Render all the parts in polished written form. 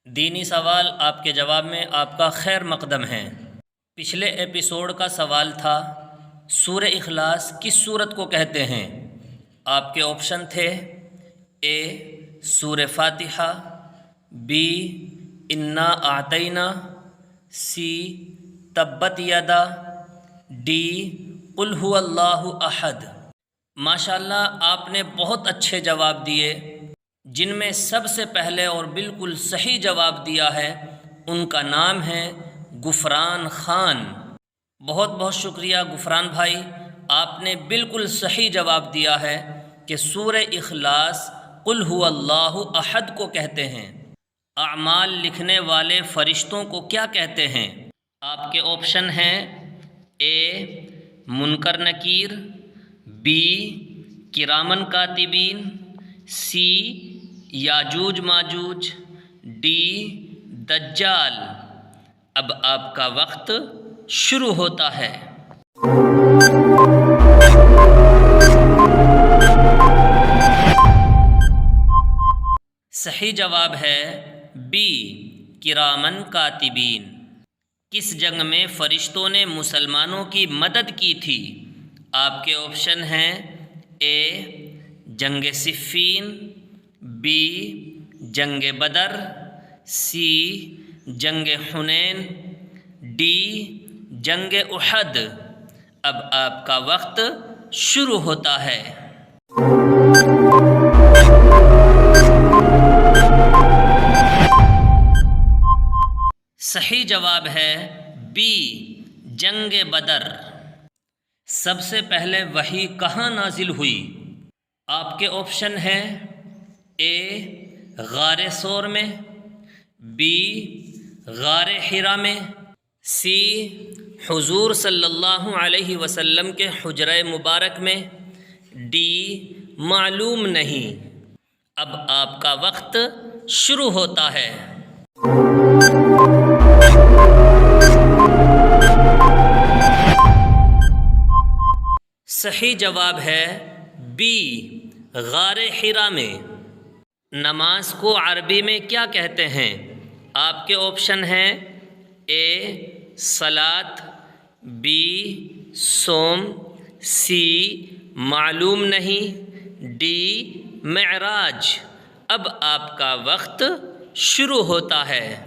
دینی سوال آپ کے جواب میں آپ کا خیر مقدم ہے۔ پچھلے ایپیسوڈ کا سوال تھا سورہ اخلاص کس سورت کو کہتے ہیں؟ آپ کے آپشن تھے اے سورہ فاتحہ، بی انا اعطینا، سی تبت یدا، ڈی قل هو اللہ احد۔ ماشاءاللہ آپ نے بہت اچھے جواب دیے۔ جن میں سب سے پہلے اور بالکل صحیح جواب دیا ہے ان کا نام ہے غفران خان۔ بہت بہت شکریہ غفران بھائی، آپ نے بالکل صحیح جواب دیا ہے کہ سورہ اخلاص قل هو اللہ احد کو کہتے ہیں۔ اعمال لکھنے والے فرشتوں کو کیا کہتے ہیں؟ آپ کے آپشن ہیں اے منکر نکیر، be Kiraman کاتبین، C Yajuj Majuj, D دجال۔ اب آپ کا وقت شروع ہوتا ہے۔ صحیح جواب ہے بی کرامن کاتبین۔ کس جنگ میں فرشتوں نے مسلمانوں کی مدد کی تھی؟ آپ کے آپشن ہیں اے جنگ صفین، بی جنگ بدر، سی جنگ حنین، ڈی جنگ احد۔ اب آپ کا وقت شروع ہوتا ہے۔ صحیح جواب ہے بی جنگ بدر۔ سب سے پہلے وحی کہاں نازل ہوئی؟ آپ کے آپشن ہیں اے غار ثور میں، بی غار حرا میں، سی حضور صلی اللہ علیہ وسلم کے حجرہ مبارک میں، ڈی معلوم نہیں۔ اب آپ کا وقت شروع ہوتا ہے۔ صحیح جواب ہے بی غار حرا میں۔ نماز کو عربی میں کیا کہتے ہیں؟ آپ کے آپشن ہیں اے صلاۃ، بی صوم، سی معلوم نہیں، ڈی معراج۔ اب آپ کا وقت شروع ہوتا ہے۔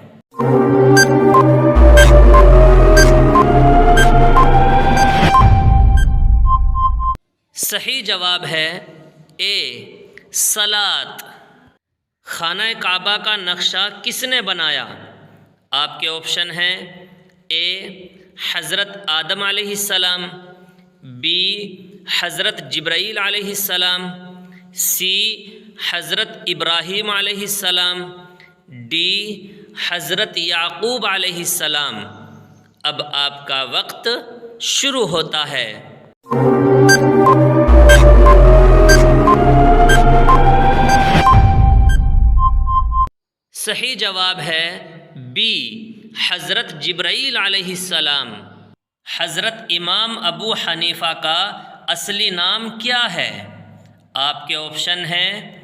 صحیح جواب ہے اے صلاۃ۔ خانہ کعبہ کا نقشہ کس نے بنایا؟ آپ کے آپشن ہیں اے حضرت آدم علیہ السلام، بی حضرت جبرائیل علیہ السلام، سی حضرت ابراہیم علیہ السلام، ڈی حضرت یعقوب علیہ السلام۔ اب آپ کا وقت شروع ہوتا ہے۔ صحیح جواب ہے بی حضرت جبرائیل علیہ السلام۔ حضرت امام ابو حنیفہ کا اصلی نام کیا ہے؟ آپ کے آپشن ہیں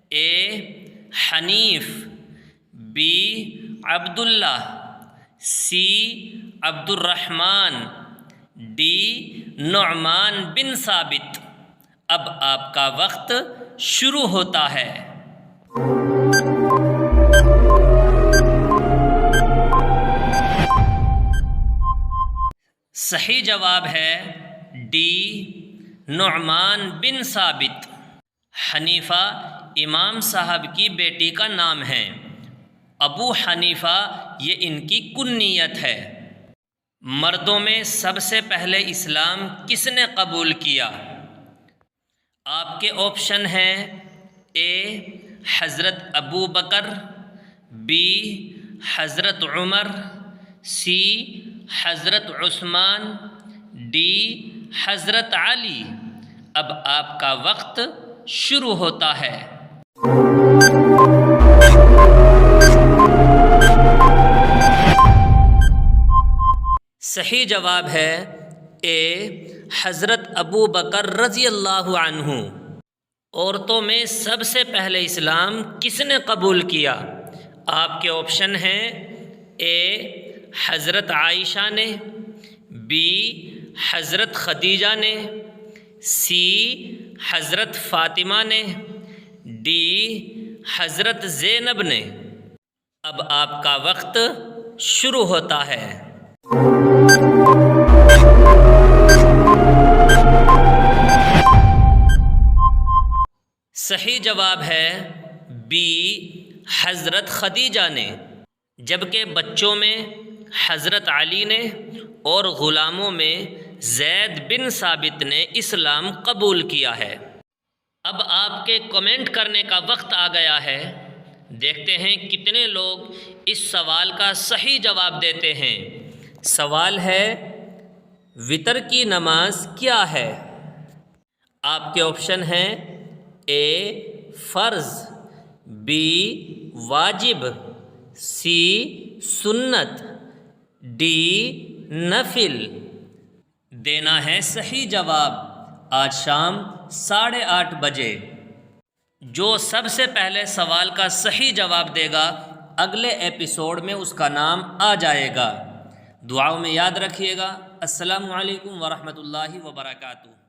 اے حنیف، بی عبداللہ، سی عبد الرحمن، ڈی نعمان بن ثابت۔ اب آپ کا وقت شروع ہوتا ہے۔ صحیح جواب ہے ڈی نعمان بن ثابت۔ حنیفہ امام صاحب کی بیٹی کا نام ہے۔ ابو حنیفہ یہ ان کی کنیت ہے۔ مردوں میں سب سے پہلے اسلام کس نے قبول کیا؟ آپ کے آپشن ہیں اے حضرت ابو بکر، بی حضرت عمر، سی حضرت عثمان، ڈی حضرت علی۔ اب آپ کا وقت شروع ہوتا ہے۔ صحیح جواب ہے اے حضرت ابو بکر رضی اللہ عنہ۔ عورتوں میں سب سے پہلے اسلام کس نے قبول کیا؟ آپ کے آپشن ہیں اے حضرت عائشہ نے، بی حضرت خدیجہ نے، سی حضرت فاطمہ نے، ڈی حضرت زینب نے۔ اب آپ کا وقت شروع ہوتا ہے۔ صحیح جواب ہے بی حضرت خدیجہ نے، جبکہ بچوں میں حضرت علی نے اور غلاموں میں زید بن ثابت نے اسلام قبول کیا ہے۔ اب آپ کے کمنٹ کرنے کا وقت آ گیا ہے، دیکھتے ہیں کتنے لوگ اس سوال کا صحیح جواب دیتے ہیں۔ سوال ہے وتر کی نماز کیا ہے؟ آپ کے آپشن ہیں اے فرض، بی واجب، سی سنت، ڈی نفل۔ دینا ہے صحیح جواب آج شام 8:30 بجے۔ جو سب سے پہلے سوال کا صحیح جواب دے گا اگلے ایپیسوڈ میں اس کا نام آ جائے گا۔ دعاؤں میں یاد رکھیے گا۔ السلام علیکم ورحمۃ اللہ وبرکاتہ۔